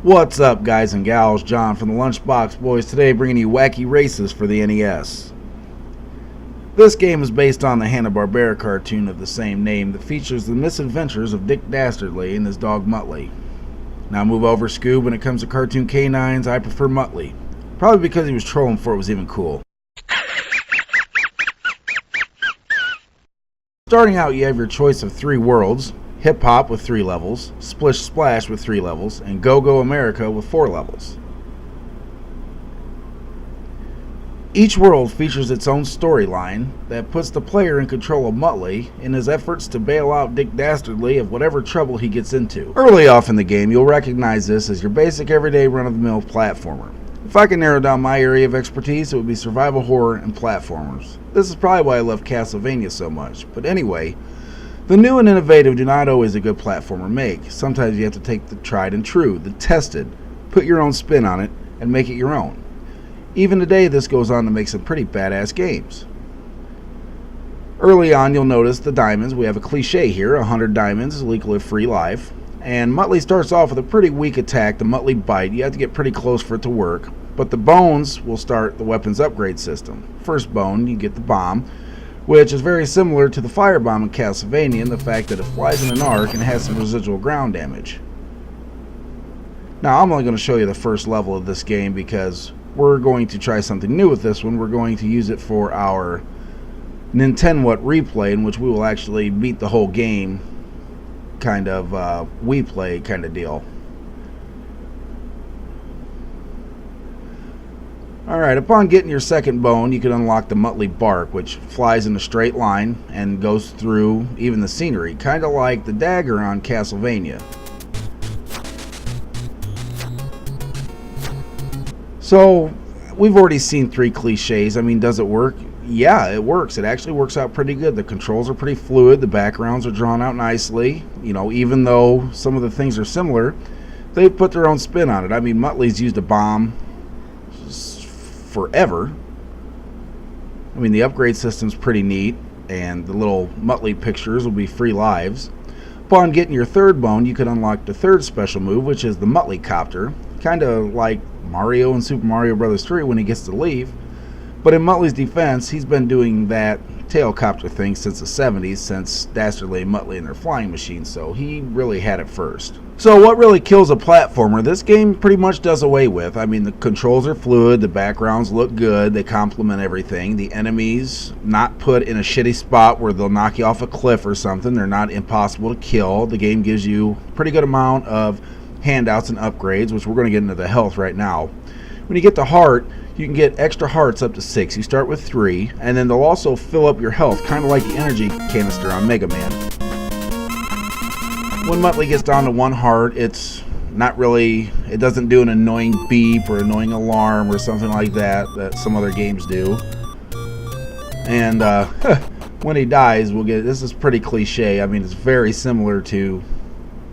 What's up, guys and gals? John from the Lunchbox Boys, today bringing you Wacky Races for the NES. This game is based on the Hanna-Barbera cartoon of the same name that features the misadventures of Dick Dastardly and his dog Muttley. Now move over, Scoob. When it comes to cartoon canines, I prefer Muttley. Probably because he was trolling before it was even cool. Starting out, you have your choice of 3 worlds: Hip Hop with 3 levels, Splish Splash with 3 levels, and Go Go America with 4 levels. Each world features its own storyline that puts the player in control of Muttley in his efforts to bail out Dick Dastardly of whatever trouble he gets into. Early off in the game, you'll recognize this as your basic everyday run-of-the-mill platformer. If I can narrow down my area of expertise, it would be survival horror and platformers. This is probably why I love Castlevania so much, but anyway, the new and innovative do not always a good platformer make. Sometimes you have to take the tried and true, the tested, put your own spin on it, and make it your own. Even today, this goes on to make some pretty badass games. Early on, you'll notice the diamonds. We have a cliche here: 100 diamonds will equal a free life. And Muttley starts off with a pretty weak attack, the Muttley Bite. You have to get pretty close for it to work. But the bones will start the weapons upgrade system. First bone, you get the bomb, which is very similar to the firebomb in Castlevania in the fact that it flies in an arc and has some residual ground damage. Now I'm only going to show you the first level of this game because we're going to try something new with this one. We're going to use it for our NintenWHAT replay, in which we will actually beat the whole game, kind of Wii play kind of deal. Alright, upon getting your second bone, you can unlock the Muttley Bark, which flies in a straight line and goes through even the scenery, kind of like the dagger on Castlevania. So, we've already seen 3 cliches. I mean, does it work? Yeah, it works. It actually works out pretty good. The controls are pretty fluid, the backgrounds are drawn out nicely. You know, even though some of the things are similar, they put their own spin on it. I mean, Muttley's used a bomb forever. I mean, the upgrade system's pretty neat, and the little Muttley pictures will be free lives. Upon getting your third bone, you can unlock the third special move, which is the Muttley Copter, kind of like Mario in Super Mario Bros. 3 when he gets to leave. But in Muttley's defense, he's been doing that tail copter thing since the 70s, since Dastardly and Muttley and their flying machines, so he really had it first. So what really kills a platformer, this game pretty much does away with. I mean, the controls are fluid, the backgrounds look good, they complement everything. The enemies not put in a shitty spot where they'll knock you off a cliff or something. They're not impossible to kill. The game gives you a pretty good amount of handouts and upgrades, which we're going to get into the health right now. When you get to heart, you can get extra hearts up to 6. You start with 3, and then they'll also fill up your health, kind of like the energy canister on Mega Man. When Muttley gets down to 1 heart, it's not really, it doesn't do an annoying beep or annoying alarm or something like that some other games do. And when he dies, we'll get, this is pretty cliche. I mean, it's very similar to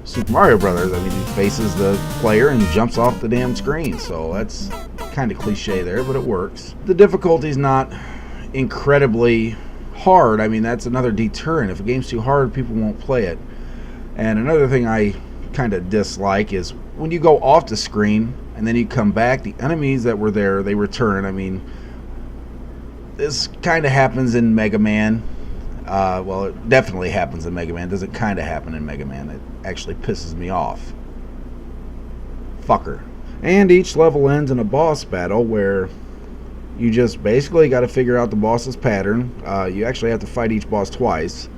Super Mario Brothers. I mean, he faces the player and jumps off the damn screen, so that's kind of cliche there, but it works. The difficulty's not incredibly hard. I mean, that's another deterrent. If a game's too hard, people won't play it. And another thing I kind of dislike is when you go off the screen and then you come back, the enemies that were there, they return. I mean, this kind of happens in Mega Man. Well, it definitely happens in Mega Man. It doesn't kind of happen in Mega Man. It actually pisses me off. Fucker. And each level ends in a boss battle where you just basically got to figure out the boss's pattern. You actually have to fight each boss twice,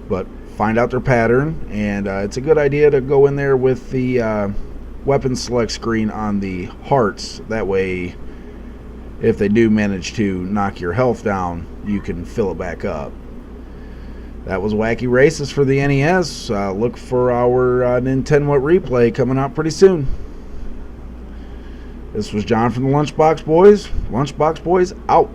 but find out their pattern, and it's a good idea to go in there with the weapon select screen on the hearts. That way, if they do manage to knock your health down, you can fill it back up. That was Wacky Races for the NES. Look for our NintenWHAT replay coming out pretty soon. This was John from the Lunchbox Boys. Lunchbox Boys out.